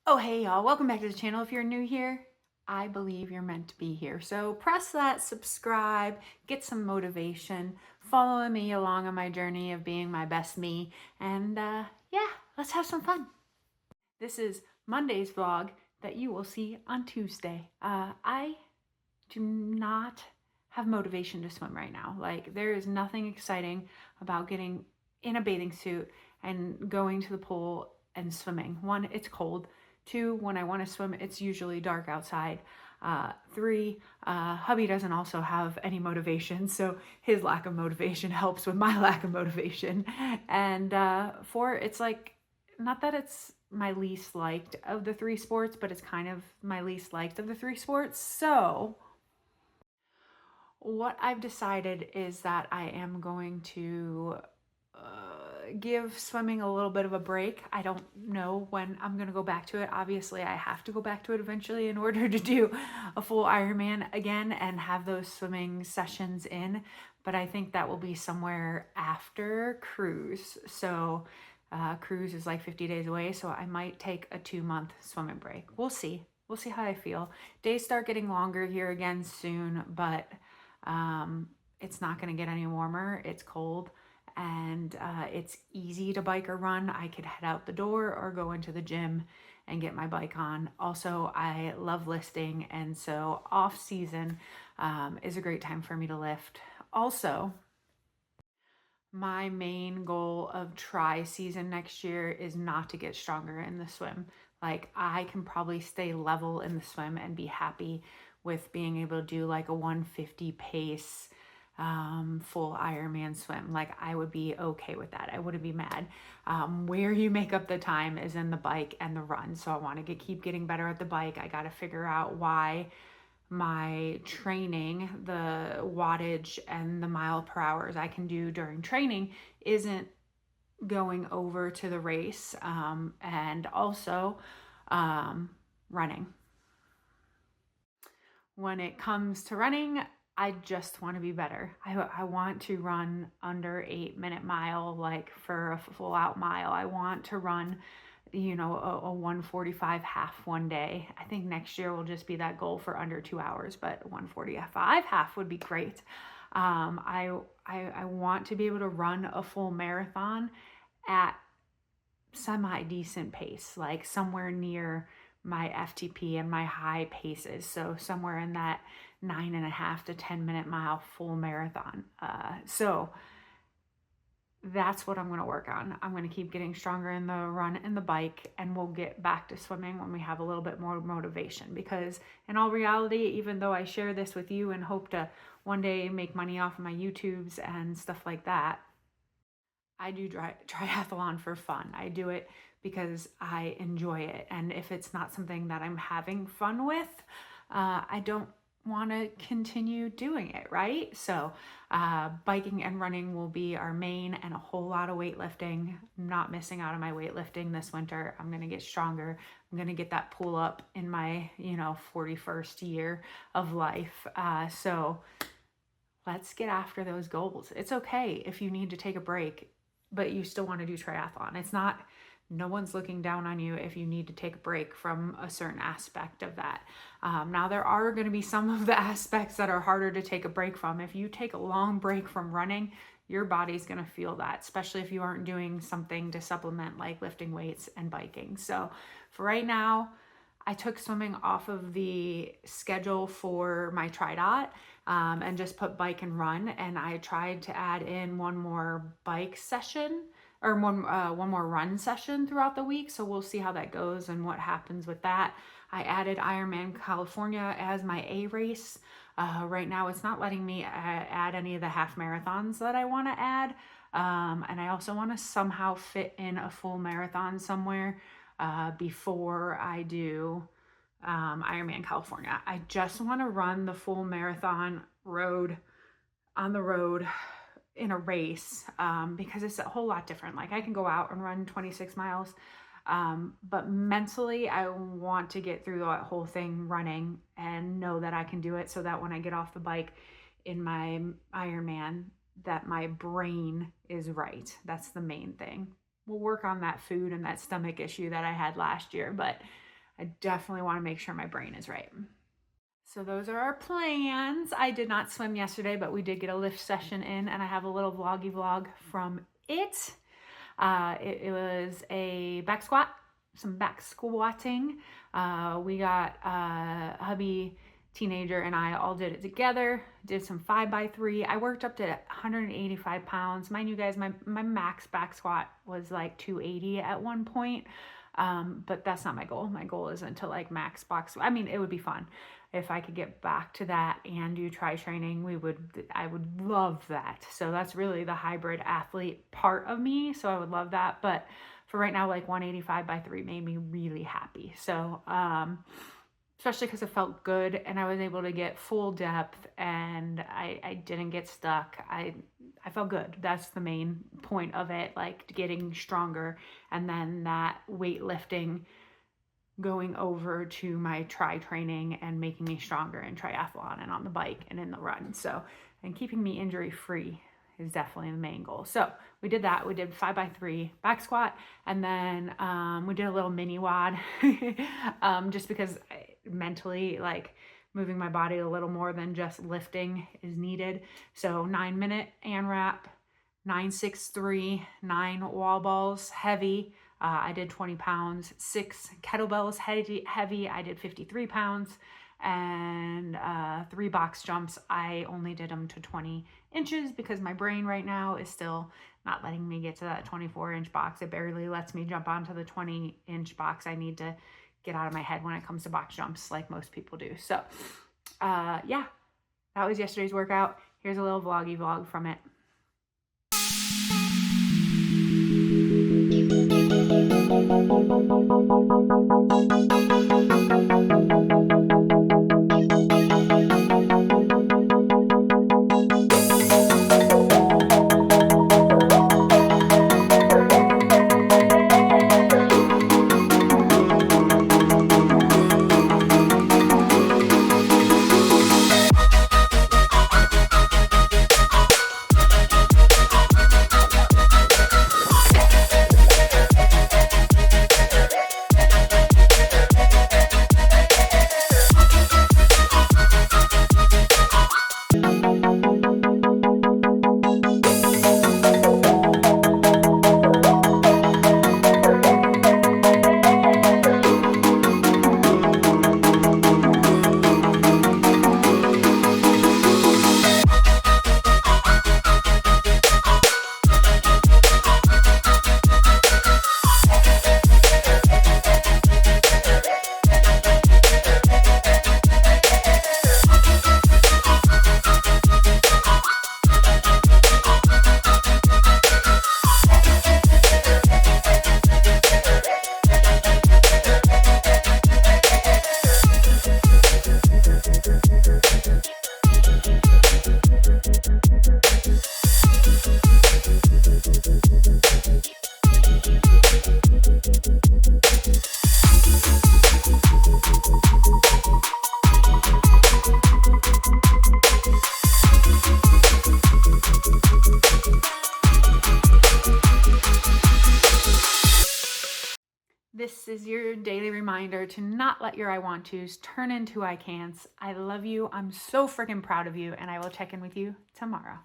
Oh, hey y'all, welcome back to the channel. If you're new here, I believe you're meant to be here. So press that subscribe, get some motivation, follow me along on my journey of being my best me, and yeah, let's have some fun. This is Monday's vlog that you will see on Tuesday. I do not have motivation to swim right now. Like, there is nothing exciting about getting in a bathing suit and going to the pool and swimming. One, it's cold. Two, when I want to swim, it's usually dark outside. Three, hubby doesn't also have any motivation, so his lack of motivation helps with my lack of motivation. And four, it's like, not that it's my least liked of the three sports, but it's kind of my least liked of the three sports. So what I've decided is that I am going to give swimming a little bit of a break. I don't know when I'm going to go back to it. Obviously, I have to go back to it eventually in order to do a full Ironman again and have those swimming sessions in. But I think that will be somewhere after cruise. So cruise is like 50 days away. So I might take a 2-month swimming break. We'll see. We'll see how I feel. Days start getting longer here again soon, but it's not going to get any warmer. It's cold and it's easy to bike or run. I could head out the door or go into the gym and get my bike on. Also, I love lifting, and so off season is a great time for me to lift. Also, my main goal of tri season next year is not to get stronger in the swim. Like, I can probably stay level in the swim and be happy with being able to do like a 150 pace full Ironman swim. Like, I would be okay with that. I wouldn't be mad. Where you make up the time is in the bike and the run. So I want to keep getting better at the bike. I got to figure out why my training, the wattage and the mile per hours I can do during training isn't going over to the race, and also running. When it comes to running, I just want to be better. I want to run under 8-minute mile, like for a full out mile. I want to run, a 145 half one day. I think next year will just be that goal for under 2 hours, but 145 half would be great. I want to be able to run a full marathon at semi decent pace, like somewhere near my FTP and my high paces. So somewhere in that 9.5 to 10-minute mile full marathon. So that's what I'm going to work on. I'm going to keep getting stronger in the run and the bike, and we'll get back to swimming when we have a little bit more motivation. Because in all reality, even though I share this with you and hope to one day make money off of my YouTubes and stuff like that, I do triathlon for fun. I do it because I enjoy it. And if it's not something that I'm having fun with, I don't want to continue doing it, right? So biking and running will be our main, and a whole lot of weightlifting. I'm not missing out on my weightlifting this winter. I'm going to get stronger. I'm going to get that pull up in my 41st year of life. So let's get after those goals. It's okay if you need to take a break, but you still want to do triathlon. It's not, no one's looking down on you if you need to take a break from a certain aspect of that. Now, there are going to be some of the aspects that are harder to take a break from. If you take a long break from running, your body's going to feel that, especially if you aren't doing something to supplement like lifting weights and biking. So for right now, I took swimming off of the schedule for my tri-dot, and just put bike and run. And I tried to add in one more bike session or one more run session throughout the week. So we'll see how that goes and what happens with that. I added Ironman California as my A race. Right now it's not letting me add any of the half marathons that I want to add. And I also want to somehow fit in a full marathon somewhere before I do Ironman California. I just want to run the full marathon on the road in a race, because it's a whole lot different. Like, I can go out and run 26 miles, but mentally I want to get through that whole thing running and know that I can do it, so that when I get off the bike in my Ironman, that my brain is right. That's the main thing. We'll work on that food and that stomach issue that I had last year, but I definitely want to make sure my brain is right. So those are our plans. I did not swim yesterday, but we did get a lift session in, and I have a little vloggy vlog from it. It was a back squat, some back squatting. We got hubby, teenager, and I all did it together. Did some 5x3. I worked up to 185 pounds. Mind you guys, my max back squat was like 280 at one point. But that's not my goal. My goal isn't to like max box. I mean, it would be fun if I could get back to that and do tri training. I would love that. So that's really the hybrid athlete part of me. So I would love that. But for right now, like 185x3 made me really happy. So, especially because it felt good and I was able to get full depth and I didn't get stuck. I felt good. That's the main point of it, like getting stronger, and then that weightlifting going over to my tri training and making me stronger in triathlon and on the bike and in the run. So, and keeping me injury free is definitely the main goal. So we did that. We did 5x3 back squat, and then we did a little mini WOD just because mentally, like, moving my body a little more than just lifting is needed. So 9-minute ANRAP, 9-6-3, 9 wall balls, heavy. I did 20 pounds, 6 kettlebells, heavy. I did 53 pounds, and 3 box jumps. I only did them to 20 inches because my brain right now is still not letting me get to that 24-inch box. It barely lets me jump onto the 20-inch box. I need to get out of my head when it comes to box jumps like most people do. So yeah, that was yesterday's workout. Here's a little vloggy vlog from it. This is your daily reminder to not let your I want to's turn into I can'ts. I love you. I'm so freaking proud of you, and I will check in with you tomorrow.